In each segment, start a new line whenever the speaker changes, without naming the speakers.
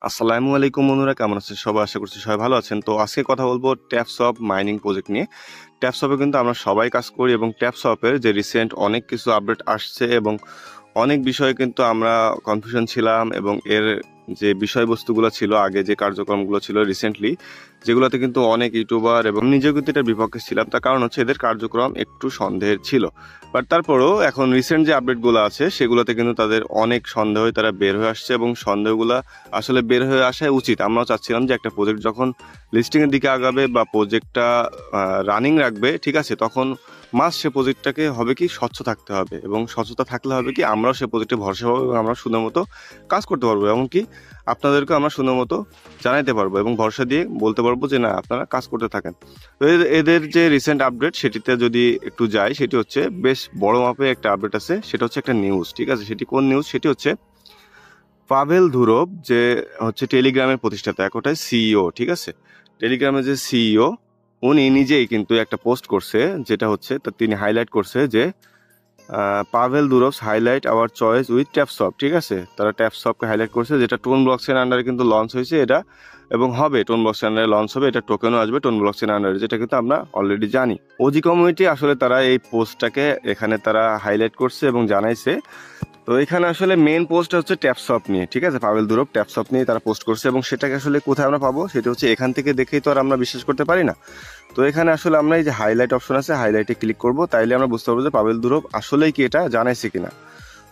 আসসালামু আলাইকুম বন্ধুরা, কেমন আছেন সবাই? আশা করছি সবাই ভালো আছেন। তো আজকে কথা বলবো ট্যাপসপ মাইনিং প্রজেক্ট নিয়ে। ট্যাপসপে কিন্তু আমরা সবাই কাজ করি এবং ট্যাপসপের যে রিসেন্ট অনেক কিছু আপডেট আসছে এবং অনেক বিষয়ে কিন্তু আমরা কনফিউশন ছিলাম এবং এর যে বিষয়বস্তুগুলো ছিল আগে যে কার্যক্রমগুলো ছিল রিসেন্টলি, যেগুলোতে কিন্তু অনেক ইউটিউবার এবং নিজেও কিন্তু এটার বিপক্ষে ছিলাম। তার কারণ হচ্ছে এদের কার্যক্রম একটু সন্দেহের ছিল। বাট তারপরেও এখন রিসেন্ট যে আপডেটগুলো আছে সেগুলোতে কিন্তু তাদের অনেক সন্দেহ তারা বের হয়ে আসছে এবং সন্দেহগুলো আসলে বের হয়ে আসাই উচিত। আমরাও চাচ্ছিলাম যে একটা প্রজেক্ট যখন লিস্টিংয়ের দিকে আগাবে বা প্রজেক্টটা রানিং রাখবে, ঠিক আছে, তখন সে প্রজেক্টটাকে হবে কি স্বচ্ছ থাকতে হবে এবং স্বচ্ছতা থাকলে হবে কি আমরাও সে প্রজেক্টে ভরসা পাবো এবং আমরা সুন্দর মতো কাজ করতে পারবো, এমনকি আপনাদেরকে আমরা সুন্দর মতো জানাইতে পারবো এবং ভরসা দিয়ে বলতে পারবো যে না, আপনারা কাজ করতে থাকেন। তো এদের যে রিসেন্ট আপডেট সেটিতে যদি একটু যাই, সেটি হচ্ছে বেশ বড় মাপে একটা আপডেট আছে। সেটা হচ্ছে একটা নিউজ, ঠিক আছে। সেটি কোন নিউজ? সেটি হচ্ছে পাভেল দুরভ, যে হচ্ছে টেলিগ্রামের প্রতিষ্ঠাতা, এক কথায় সিইও, ঠিক আছে। টেলিগ্রামের যে সিইও, উনি নিজেই কিন্তু একটা পোস্ট করছে, যেটা হচ্ছে তিনি হাইলাইট করছে যে Pavel Durov's highlight our choice with TapSwap, ঠিক আছে। তারা ট্যাপসপকে হাইলাইট করছে, যেটা টোন ব্লকচেন আন্ডারে কিন্তু লঞ্চ হয়েছে এটা, এবং হবে টোন ব্লকচেন আন্ডারে লঞ্চ হবে, এটা টোকেনও আসবে টোন ব্লকচেন আন্ডারে, যেটা কিন্তু আমরা অলরেডি জানি। ওজি কমিউনিটি আসলে তারা এই পোস্টটাকে এখানে তারা হাইলাইট করছে এবং জানাইছে। তো এখানে আসলে মেন পোস্ট হচ্ছে ট্যাপসপ নিয়ে, ঠিক আছে। পাভেল দুরভ ট্যাপসপ নিয়ে তারা পোস্ট করছে এবং সেটাকে আসলে কোথায় আমরা পাবো, সেটা হচ্ছে এখান থেকে দেখেই তো আর আমরা বিশ্বাস করতে পারি না। তো এখানে আসলে আমরা এই যে হাইলাইট অপশন আছে, হাইলাইটে ক্লিক করব, তাইলে আমরা বুঝতে পারবো যে পাভেল দুরভ আসলেই কি এটা জানাইছে কিনা।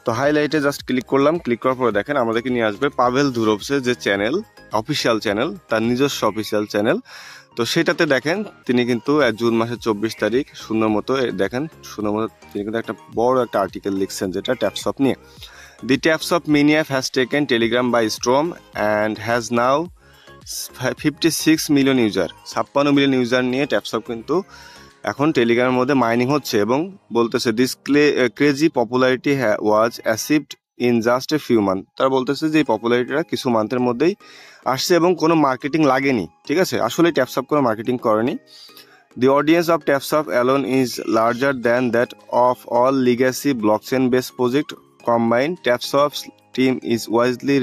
তো হাইলাইটে জাস্ট ক্লিক করলাম, ক্লিক করার পরে দেখেন আমাদেরকে নিয়ে আসবে পাভেল দুরভসের যে চ্যানেল, অফিসিয়াল চ্যানেল, তার নিজস্ব অফিসিয়াল চ্যানেল। তো সেটাতে দেখেন তিনি কিন্তু জুন মাসের 24 তারিখ সুন্দর মতো দেখেন, সুন্দর মতো তিনি কিন্তু একটা বড় একটা আর্টিকেল লিখছেন, যেটা ট্যাপসপ নিয়ে। The Tapsop mini app has taken Telegram by storm and has now 56 million user, 56 million user নিয়ে ট্যাপসপ কিন্তু এখন টেলিগ্রামের মধ্যে মাইনিং হচ্ছে এবং বলতেছে this crazy popularity was achieved in just a few month. তারা বলতেছে যে এই পপুলারিটিটা কিছু মান্থের মধ্যেই আসছে এবং কোনো মার্কেটিং লাগেনি, ঠিক আছে। আসলে ট্যাপসপ কোনো মার্কেটিং করেনি। The audience of TapSop alone is larger than that of all legacy blockchain-based projects combined. TapSop's team is wisely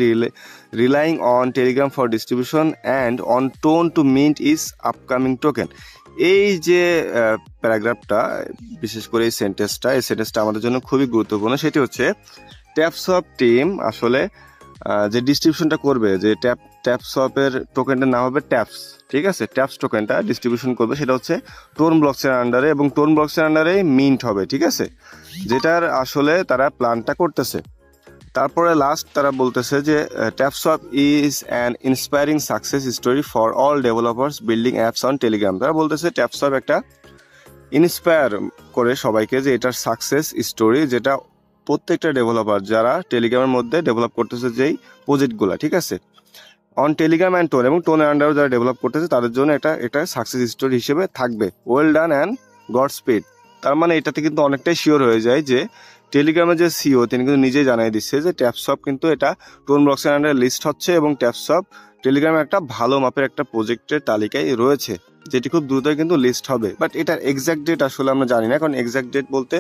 relying on Telegram for distribution and on Tone to mint its upcoming token. এই যে প্যারাগ্রাফটা, বিশেষ করে এই সেন্টেন্সটা আমাদের জন্য খুবই গুরুত্বপূর্ণ। সেটি হচ্ছে ট্যাপসপ টিম আসলে যে ডিস্ট্রিবিউশনটা করবে, যে ট্যাপসপের টোকেনটার নাম হবে ট্যাপস, ঠিক আছে। ট্যাপস টোকেনটা ডিস্ট্রিবিউশন করবে সেটা হচ্ছে টোন ব্লকচেন আন্ডারে এবং টোন ব্লকচেন আন্ডারে মিন্ট হবে, ঠিক আছে, যেটার আসলে তারা প্ল্যানটা করতেছে। তারপরে লাস্ট তারা বলতেছে যে ট্যাপসপ is an inspiring success story for all developers building apps on Telegram. তারা বলতেছে ট্যাপসপ একটা ইন্সপায়ার করে সবাইকে, যে এটার সাকসেস স্টোরি, যেটা প্রত্যেকটা ডেভেলপার যারা টেলিগ্রামের মধ্যে ডেভেলপ করতেছে যেই প্রজেক্টগুলো, ঠিক আছে, অন টেলিগ্রাম অ্যান্ড টোন, এবং টোনের আন্ডারও যারা ডেভেলপ করতেছে তাদের জন্য এটা সাকসেস স্টোরি হিসেবে থাকবে। Well done and god speed. তার মানে এটাতে কিন্তু অনেকটাই শিওর হয়ে যায় যে টেলিগ্রামের যে সিও তিনি কিন্তু নিজেই জানিয়ে দিচ্ছে যে ট্যাপসপ কিন্তু এটা টোন ব্লকচেন আন্ডারে লিস্ট হচ্ছে এবং ট্যাপসপ টেলিগ্রামে একটা ভালো মাপের একটা প্রজেক্টের তালিকায় রয়েছে, যেটি খুব দ্রুতই কিন্তু লিস্ট হবে। বাট এটার এক্সাক্ট ডেট আসলে আমরা জানি না, কারণ এক্সাক্ট ডেট বলতে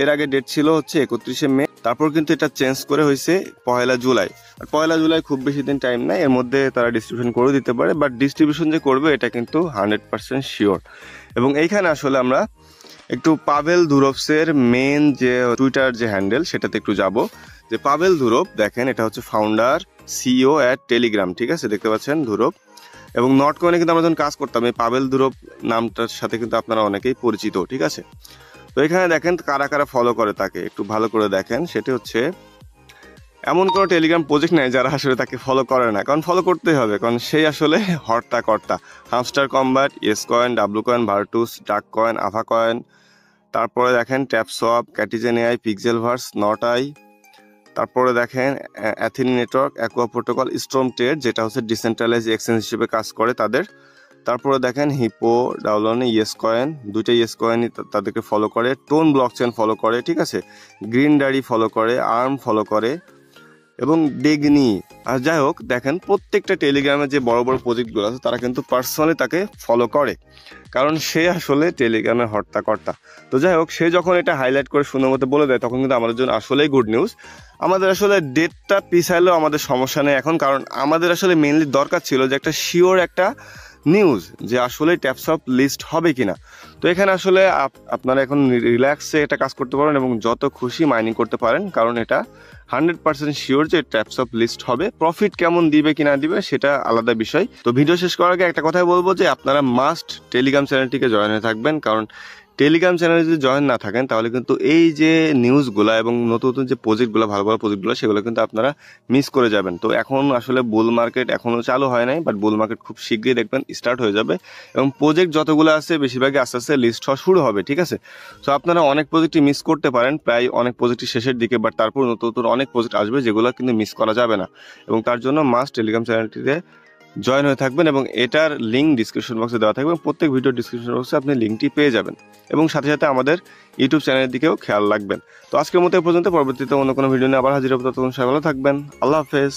এর আগে ডেট ছিল হচ্ছে 31শে মে, তারপর কিন্তু এটা চেঞ্জ করে হয়েছে 1লা জুলাই। আর 1লা জুলাই খুব বেশি দিন টাইম নাই, এর মধ্যে তারা ডিস্ট্রিবিউশন করে দিতে পারে, বাট ডিস্ট্রিবিউশন যে করবে এটা কিন্তু 100% শিওর। এবং এইখানে আসলে আমরা একটু পাভেল দুরভসের মেন যে টুইটার যে হ্যান্ডেল সেটাতে একটু যাব। যে পাভেল দুরভ দেখেন, এটা হচ্ছে ফাউন্ডার সিইও অ্যাট টেলিগ্রাম, ঠিক আছে, দেখতে পাচ্ছেন দুরভ। এবং নট কয়েনে কিন্তু আমরা যখন কাজ করতাম এই পাভেল দুরভ নামটার সাথে কিন্তু আপনারা অনেকেই পরিচিত, ঠিক আছে। তো এখানে দেখেন কারা কারা ফলো করে তাকে, একটু ভালো করে দেখেন। সেটি হচ্ছে এমন কোনো টেলিগ্রাম প্রজেক্ট নেই যারা আসলে তাকে ফলো করে না, কারণ ফলো করতেই হবে, কারণ সেই আসলে হর্তা কর্তা। Hamster Kombat, Yescoin, W coin, Vertus, Duck coin, Ava coin, তারপরে দেখেন TapSwap, Catizen AI, Pixelverse, not AI, তারপরে দেখেন Athene network, Aqua protocol, Storm Trade, যেটা হচ্ছে ডিসেন্ট্রালাইজ এক্সচেঞ্জ হিসেবে কাজ করে তাদের। তারপরে দেখেন হিপো, ডাউলনে, ইয়েস কয়েন, দুইটা ইয়েস কয়েনই তাদেরকে ফলো করে। টোন ব্লকচেন ফলো করে, ঠিক আছে। গ্রিন ডারি ফলো করে, আর্ম ফলো করে, এবং ডেগনি। আর যাই হোক, দেখেন প্রত্যেকটা টেলিগ্রামে যে বড় বড় প্রজেক্টগুলো আছে তারা কিন্তু পার্সোনালি তাকে ফলো করে, কারণ সে আসলে টেলিগ্রামের হর্তাকর্তা। তো যাই হোক, সে যখন এটা হাইলাইট করে সুন্দর মতো বলে দেয় তখন কিন্তু আমাদের জন্য আসলেই গুড নিউজ। আমাদের আসলে ডেটটা পিছাইলেও আমাদের সমস্যা নেই এখন, কারণ আমাদের আসলে মেইনলি দরকার ছিল যে একটা শিওর একটা নিউজ যে আসলে ট্যাপসপ লিস্ট হবে কিনা। তো এখানে আসলে আপনারা এখন রিল্যাক্সে এটা কাজ করতে পারেন এবং যত খুশি মাইনিং করতে পারেন, কারণ এটা 100% শিওর যে ট্যাপসপ লিস্ট হবে। প্রফিট কেমন দিবে কি না দিবে সেটা আলাদা বিষয়। তো ভিডিও শেষ করার আগে একটা কথাই বলবো যে আপনারা মাস্ট টেলিগ্রাম চ্যানেলটিকে জয়েন হয়ে থাকবেন, কারণ টেলিগ্রাম চ্যানেলে যদি জয়েন না থাকেন তাহলে কিন্তু এই যে নিউজগুলো এবং নতুন নতুন যে প্রজেক্টগুলো, ভালো ভালো প্রজেক্টগুলো, সেগুলো কিন্তু আপনারা মিস করে যাবেন। তো এখন আসলে বুল মার্কেট এখনও চালু হয় নাই, বাট বুল মার্কেট খুব শীঘ্রই দেখবেন স্টার্ট হয়ে যাবে এবং প্রজেক্ট যতগুলো আছে বেশিরভাগই আস্তে আস্তে লিস্ট হওয়া শুরু হবে, ঠিক আছে। তো আপনারা অনেক প্রজেক্টই মিস করতে পারেন, প্রায় অনেক প্রজেক্টই শেষের দিকে, বাট তারপর নতুন নতুন অনেক প্রজেক্ট আসবে যেগুলো কিন্তু মিস করা যাবে না। এবং তার জন্য মাস্ট টেলিগ্রাম চ্যানেলটিতে জয়েন হয়ে থাকবেন এবং এটার লিঙ্ক ডিসক্রিপশন বক্সে দেওয়া থাকবে। প্রত্যেক ভিডিও ডিসক্রিপশন বক্সে আপনি লিঙ্কটি পেয়ে যাবেন এবং সাথে সাথে আমাদের ইউটিউব চ্যানেলের দিকেও খেয়াল রাখবেন। তো আজকের মতো এ পর্যন্ত, পরবর্তীতে অন্য কোনো ভিডিও নিয়ে আবার হাজির হবো। ততক্ষণ সবাই ভালো থাকবেন। আল্লাহ হাফেজ।